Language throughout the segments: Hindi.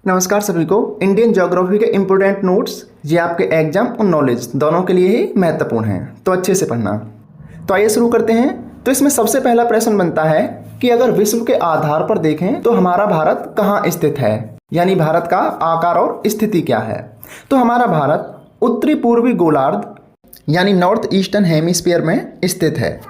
नमस्कार सभी को। इंडियन ज्योग्राफी के इम्पोर्टेंट नोट्स ये आपके एग्जाम और नॉलेज दोनों के लिए ही महत्वपूर्ण हैं, तो अच्छे से पढ़ना। तो आइए शुरू करते हैं। तो इसमें सबसे पहला प्रश्न बनता है कि अगर विश्व के आधार पर देखें तो हमारा भारत कहाँ स्थित है, यानी भारत का आकार और स्थिति क्या है। तो हमारा भारत उत्तरी पूर्वी गोलार्ध यानी नॉर्थ ईस्टर्न हेमिस्फीयर में स्थित है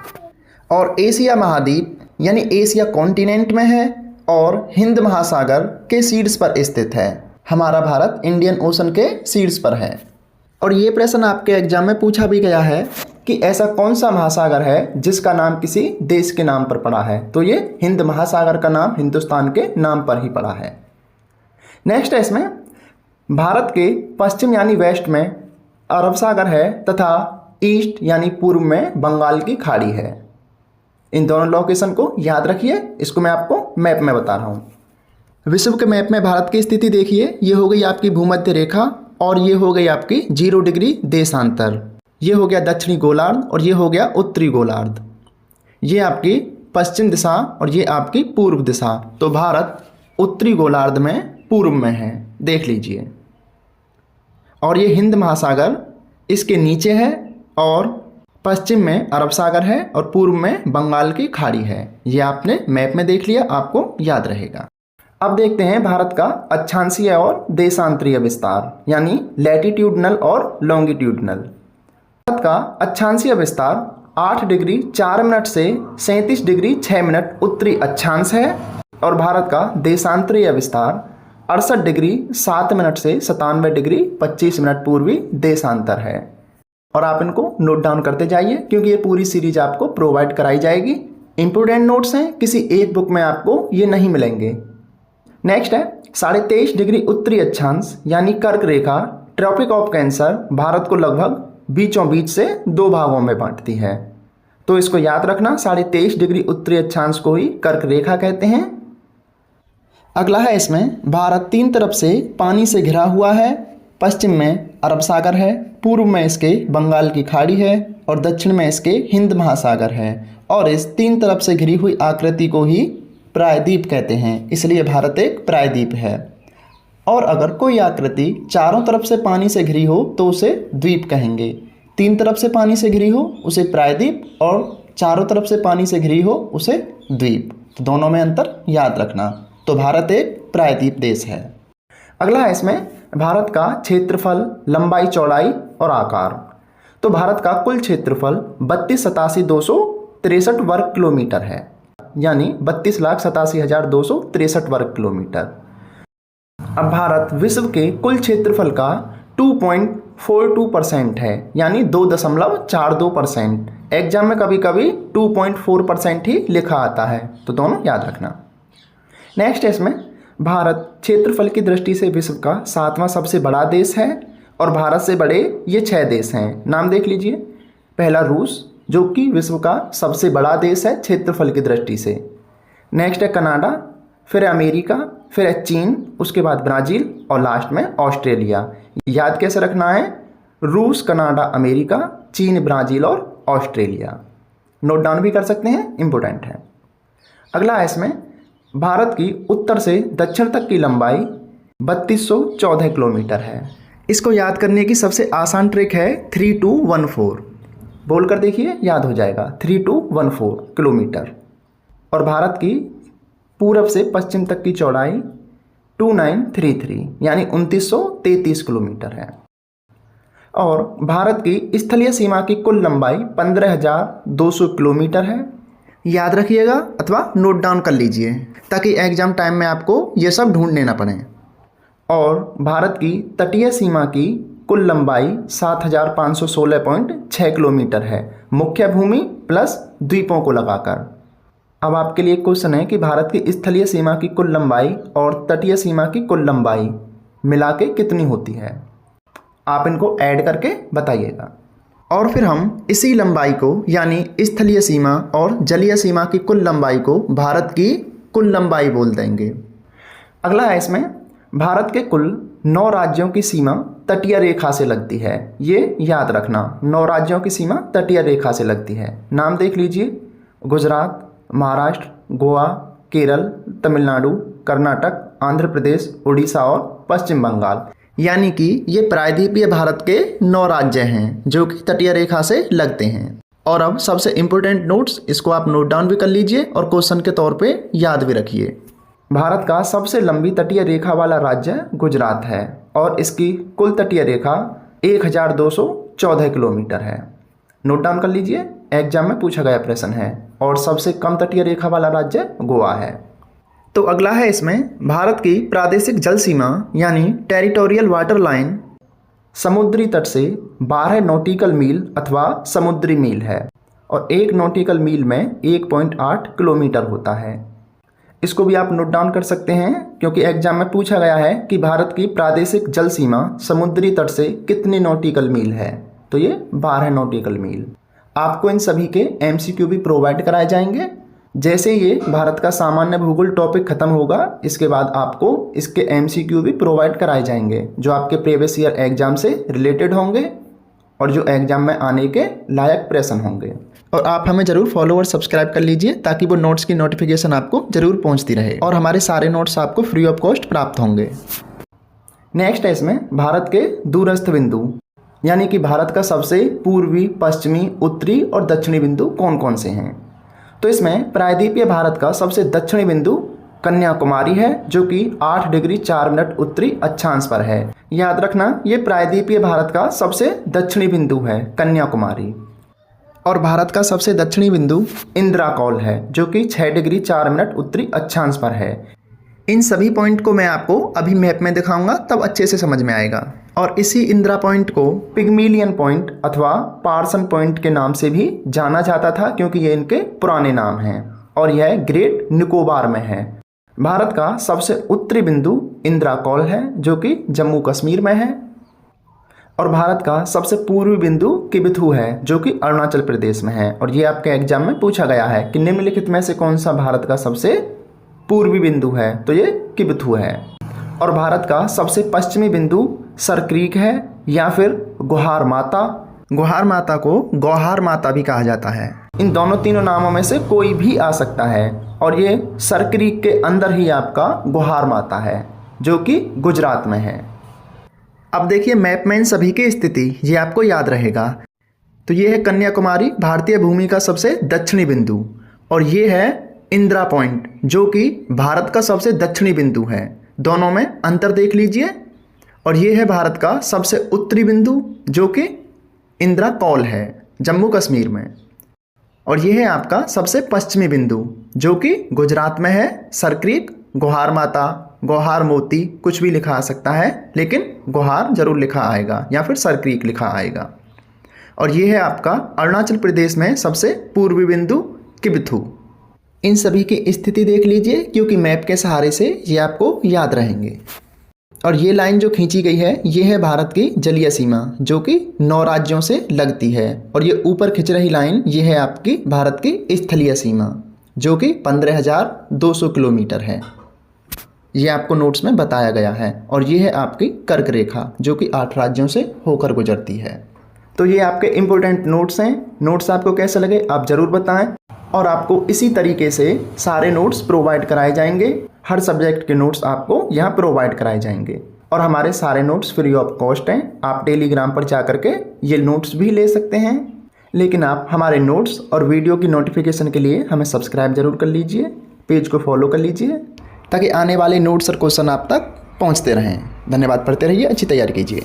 और एशिया महाद्वीप यानी एशिया कॉन्टिनेंट में है और हिंद महासागर के शीर्ष पर स्थित है। हमारा भारत इंडियन ओशन के शीर्ष पर है। और ये प्रश्न आपके एग्जाम में पूछा भी गया है कि ऐसा कौन सा महासागर है जिसका नाम किसी देश के नाम पर पड़ा है। तो ये हिंद महासागर का नाम हिंदुस्तान के नाम पर ही पड़ा है। नेक्स्ट है इसमें भारत के पश्चिम यानी वेस्ट में अरब सागर है तथा ईस्ट यानी पूर्व में बंगाल की खाड़ी है। इन दोनों लोकेशन को याद रखिए। इसको मैं आपको मैप में बता रहा हूँ। विश्व के मैप में भारत की स्थिति देखिए। ये हो गई आपकी भूमध्य रेखा और ये हो गई आपकी 0 डिग्री देशांतर। ये हो गया दक्षिणी गोलार्ध और ये हो गया उत्तरी गोलार्ध। ये आपकी पश्चिम दिशा और ये आपकी पूर्व दिशा। तो भारत उत्तरी गोलार्ध में पूर्व में है, देख लीजिए। और ये हिंद महासागर इसके नीचे है और पश्चिम में अरब सागर है और पूर्व में बंगाल की खाड़ी है। ये आपने मैप में देख लिया, आपको याद रहेगा। अब देखते हैं भारत का अक्षांशीय और देशांतरीय विस्तार यानी लैटिट्यूडनल और लॉन्गिट्यूडनल। भारत का अक्षांशीय विस्तार 8 डिग्री 4 मिनट से 37 डिग्री 6 मिनट उत्तरी अक्षांश है और भारत का देशांतरीय विस्तार 68 डिग्री 7 मिनट से 97 डिग्री 25 मिनट पूर्वी देशांतर है। और आप इनको नोट डाउन करते जाइए क्योंकि ये पूरी सीरीज आपको प्रोवाइड कराई जाएगी। इंपोर्टेंट नोट्स हैं, किसी एक बुक में आपको ये नहीं मिलेंगे। नेक्स्ट है 23.5 डिग्री उत्तरी अक्षांश यानी कर्क रेखा ट्रॉपिक ऑफ कैंसर भारत को लगभग बीचों बीच से 2 भागों में बांटती है। तो इसको याद रखना, 23.5 डिग्री उत्तरी अक्षांश को ही कर्क रेखा कहते हैं। अगला है इसमें भारत 3 तरफ से पानी से घिरा हुआ है। पश्चिम में अरब सागर है, पूर्व में इसके बंगाल की खाड़ी है और दक्षिण में इसके हिंद महासागर है। और इस 3 तरफ से घिरी हुई आकृति को ही प्रायद्वीप कहते हैं, इसलिए भारत एक प्रायद्वीप है। और अगर कोई आकृति चारों तरफ से पानी से घिरी हो तो उसे द्वीप कहेंगे। 3 तरफ से पानी से घिरी हो उसे प्रायद्वीप और चारों तरफ से पानी से घिरी हो उसे द्वीप। तो दोनों में अंतर याद रखना। तो भारत एक प्रायद्वीप देश है। अगला है इसमें भारत का क्षेत्रफल, लंबाई, चौड़ाई और आकार। तो भारत का कुल क्षेत्रफल 32,87,263 वर्ग किलोमीटर है, यानी 32,87,263 वर्ग किलोमीटर। अब भारत विश्व के कुल क्षेत्रफल का 2.42% है, यानी 2.42%। एग्जाम में कभी कभी 2.4% ही लिखा आता है, तो दोनों याद रखना। नेक्स्ट है इसमें भारत क्षेत्रफल की दृष्टि से विश्व का 7वां सबसे बड़ा देश है और भारत से बड़े ये 6 देश हैं। नाम देख लीजिए। पहला रूस, जो कि विश्व का सबसे बड़ा देश है क्षेत्रफल की दृष्टि से। नेक्स्ट है कनाडा, फिर अमेरिका, फिर है चीन, उसके बाद ब्राज़ील और लास्ट में ऑस्ट्रेलिया। याद कैसे रखना है? रूस, कनाडा, अमेरिका, चीन, ब्राज़ील और ऑस्ट्रेलिया। नोट डाउन भी कर सकते हैं, इम्पोर्टेंट है। अगला है इसमें भारत की उत्तर से दक्षिण तक की लंबाई 3214 किलोमीटर है। इसको याद करने की सबसे आसान ट्रिक है 3214। बोल कर देखिए, याद हो जाएगा। 3214 किलोमीटर। और भारत की पूरब से पश्चिम तक की चौड़ाई 2933 यानी 2933 किलोमीटर है। और भारत की स्थलीय सीमा की कुल लंबाई 15,200 किलोमीटर है। याद रखिएगा अथवा नोट डाउन कर लीजिए ताकि एग्जाम टाइम में आपको ये सब ढूंढने ना पड़े। और भारत की तटीय सीमा की कुल लंबाई 7,516.6 किलोमीटर है, मुख्य भूमि प्लस द्वीपों को लगाकर। अब आपके लिए क्वेश्चन है कि भारत की स्थलीय सीमा की कुल लंबाई और तटीय सीमा की कुल लंबाई मिला के कितनी होती है। आप इनको ऐड करके बताइएगा। और फिर हम इसी लंबाई को यानी स्थलीय सीमा और जलीय सीमा की कुल लंबाई को भारत की कुल लंबाई बोल देंगे। अगला है इसमें भारत के कुल 9 राज्यों की सीमा तटीय रेखा से लगती है। ये याद रखना, 9 राज्यों की सीमा तटीय रेखा से लगती है। नाम देख लीजिए। गुजरात, महाराष्ट्र, गोवा, केरल, तमिलनाडु, कर्नाटक, आंध्र प्रदेश, उड़ीसा और पश्चिम बंगाल। यानी कि ये प्रायद्वीपीय भारत के 9 राज्य हैं जो कि तटीय रेखा से लगते हैं। और अब सबसे इम्पोर्टेंट नोट्स, इसको आप नोट डाउन भी कर लीजिए और क्वेश्चन के तौर पे याद भी रखिए। भारत का सबसे लंबी तटीय रेखा वाला राज्य गुजरात है और इसकी कुल तटीय रेखा 1214 किलोमीटर है। नोट डाउन कर लीजिए, एग्जाम में पूछा गया प्रश्न है। और सबसे कम तटीय रेखा वाला राज्य गोवा है। तो अगला है इसमें भारत की प्रादेशिक जल सीमा यानी टेरिटोरियल वाटर लाइन समुद्री तट से 12 नॉटिकल मील अथवा समुद्री मील है और 1 नॉटिकल मील में 1.8 किलोमीटर होता है। इसको भी आप नोट डाउन कर सकते हैं क्योंकि एग्जाम में पूछा गया है कि भारत की प्रादेशिक जल सीमा समुद्री तट से कितने नॉटिकल मील है, तो ये 12 नॉटिकल मील। आपको इन सभी के MCQ भी प्रोवाइड कराए जाएंगे। जैसे ये भारत का सामान्य भूगोल टॉपिक खत्म होगा, इसके बाद आपको इसके MCQ भी प्रोवाइड कराए जाएंगे जो आपके प्रीवियस ईयर एग्जाम से रिलेटेड होंगे और जो एग्जाम में आने के लायक प्रश्न होंगे। और आप हमें ज़रूर फॉलो और सब्सक्राइब कर लीजिए ताकि वो नोट्स की नोटिफिकेशन आपको ज़रूर पहुंचती रहे और हमारे सारे नोट्स आपको फ्री ऑफ कॉस्ट प्राप्त होंगे। नेक्स्ट है इसमें भारत के दूरस्थ बिंदु, यानी कि भारत का सबसे पूर्वी, पश्चिमी, उत्तरी और दक्षिणी बिंदु कौन कौन से हैं। तो इसमें प्रायद्वीपीय भारत का सबसे दक्षिणी बिंदु कन्याकुमारी है जो कि 8 डिग्री 4 मिनट उत्तरी अक्षांश पर है। याद रखना, ये प्रायद्वीपीय भारत का सबसे दक्षिणी बिंदु है कन्याकुमारी। और भारत का सबसे दक्षिणी बिंदु इंद्राकौल है जो कि 6 डिग्री 4 मिनट उत्तरी अक्षांश पर है। इन सभी पॉइंट को मैं आपको अभी मैप में दिखाऊंगा, तब अच्छे से समझ में आएगा। और इसी इंदिरा पॉइंट को पिग्मेलियन पॉइंट अथवा पार्सन पॉइंट के नाम से भी जाना जाता था क्योंकि ये इनके पुराने नाम हैं और यह ग्रेट निकोबार में है। भारत का सबसे उत्तरी बिंदु इंद्राकौल है जो कि जम्मू कश्मीर में है। और भारत का सबसे पूर्वी बिंदु किबिथु है जो कि अरुणाचल प्रदेश में है। और ये आपके एग्जाम में पूछा गया है कि निम्नलिखित में से कौन सा भारत का सबसे पूर्वी बिंदु है, तो ये किबिथु है। और भारत का सबसे पश्चिमी बिंदु सरक्रीक है या फिर गुहार माता। गुहार माता को गौहार माता भी कहा जाता है। इन दोनों तीनों नामों में से कोई भी आ सकता है और ये सरक्रीक के अंदर ही आपका गुहार माता है जो कि गुजरात में है। अब देखिए मैप में इन सभी की स्थिति, ये आपको याद रहेगा। तो ये है कन्याकुमारी, भारतीय भूमि का सबसे दक्षिणी बिंदु, और ये है इंदिरा पॉइंट जो कि भारत का सबसे दक्षिणी बिंदु है। दोनों में अंतर देख लीजिए। और ये है भारत का सबसे उत्तरी बिंदु जो कि इंदिरा कौल है जम्मू कश्मीर में। और ये है आपका सबसे पश्चिमी बिंदु जो कि गुजरात में है, सरक्रीक, गुहार माता, गुहार मोती, कुछ भी लिखा आ सकता है लेकिन गुहार जरूर लिखा आएगा या फिर सरक्रीक लिखा आएगा। और ये है आपका अरुणाचल प्रदेश में सबसे पूर्वी बिंदु किबिथु। इन सभी की स्थिति देख लीजिए क्योंकि मैप के सहारे से ये आपको याद रहेंगे। और ये लाइन जो खींची गई है ये है भारत की जलीय सीमा जो कि 9 राज्यों से लगती है। और ये ऊपर खिंच रही लाइन ये है आपकी भारत की स्थलीय सीमा जो कि 15,200 किलोमीटर है। ये आपको नोट्स में बताया गया है। और ये है आपकी कर्क रेखा जो कि 8 राज्यों से होकर गुजरती है। तो ये आपके इम्पोर्टेंट नोट्स हैं। नोट्स आपको कैसे लगे आप ज़रूर बताएं और आपको इसी तरीके से सारे नोट्स प्रोवाइड कराए जाएंगे। हर सब्जेक्ट के नोट्स आपको यहाँ प्रोवाइड कराए जाएंगे और हमारे सारे नोट्स फ्री ऑफ कॉस्ट हैं। आप टेलीग्राम पर जा करके ये नोट्स भी ले सकते हैं, लेकिन आप हमारे नोट्स और वीडियो की नोटिफिकेशन के लिए हमें सब्सक्राइब जरूर कर लीजिए, पेज को फॉलो कर लीजिए ताकि आने वाले नोट्स और क्वेश्चन आप तक पहुँचते रहें। धन्यवाद, पढ़ते रहिए, अच्छी तैयारी कीजिए।